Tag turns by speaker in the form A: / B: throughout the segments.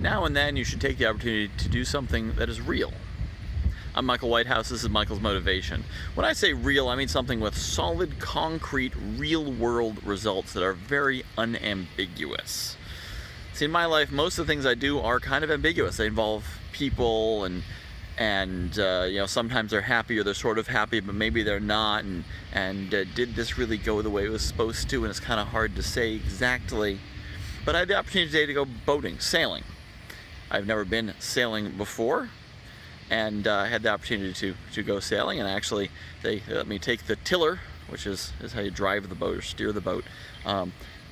A: Now and then you should take the opportunity to do something that is real. I'm Michael Whitehouse, this is Michael's Motivation. When I say real, I mean something with solid, concrete, real-world results that are very unambiguous. See, in my life, most of the things I do are kind of ambiguous. They involve people and sometimes they're happy or they're sort of happy, but maybe they're not, and did this really go the way it was supposed to, and it's kind of hard to say exactly. But I had the opportunity today to go boating, sailing. I've never been sailing before, and I had the opportunity to go sailing, and actually they let me take the tiller, which is how you drive the boat or steer the boat.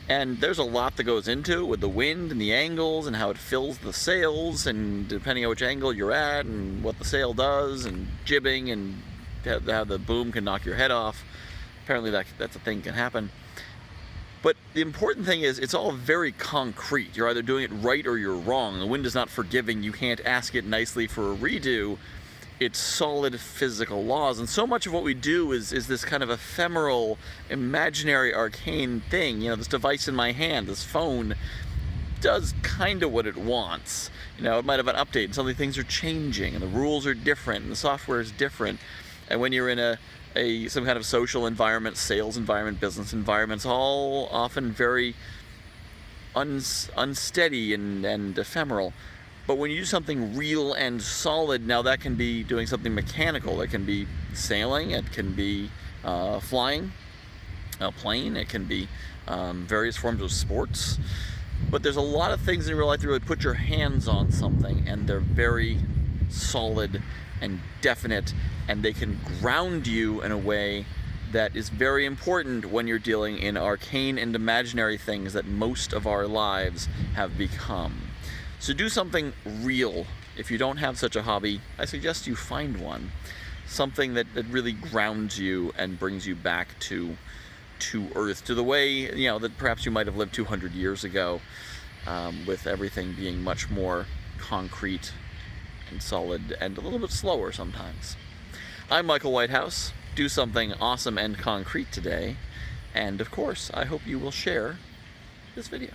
A: And there's a lot that goes into it with the wind and the angles and how it fills the sails, and depending on which angle you're at and what the sail does, and jibbing and how the boom can knock your head off. Apparently that's a thing can happen. But the important thing is it's all very concrete. You're either doing it right or you're wrong. The wind is not forgiving. You can't ask it nicely for a redo. It's solid physical laws. And so much of what we do is this kind of ephemeral, imaginary, arcane thing. You know, this device in my hand, this phone, does kind of what it wants. You know, it might have an update and suddenly things are changing and the rules are different and the software is different. And when you're in some kind of social environment, sales environment, business environments, all often very unsteady and ephemeral. But when you do something real and solid, now that can be doing something mechanical. It can be sailing, it can be flying a plane, it can be various forms of sports. But there's a lot of things in real life that really put your hands on something, and they're very solid and definite, and they can ground you in a way that is very important when you're dealing in arcane and imaginary things that most of our lives have become. So do something real. If you don't have such a hobby, I suggest you find one. Something that really grounds you and brings you back to earth, to the way, that perhaps you might have lived 200 years ago, with everything being much more concrete and solid and a little bit slower sometimes. I'm Michael Whitehouse. Do something awesome and concrete today. And of course, I hope you will share this video.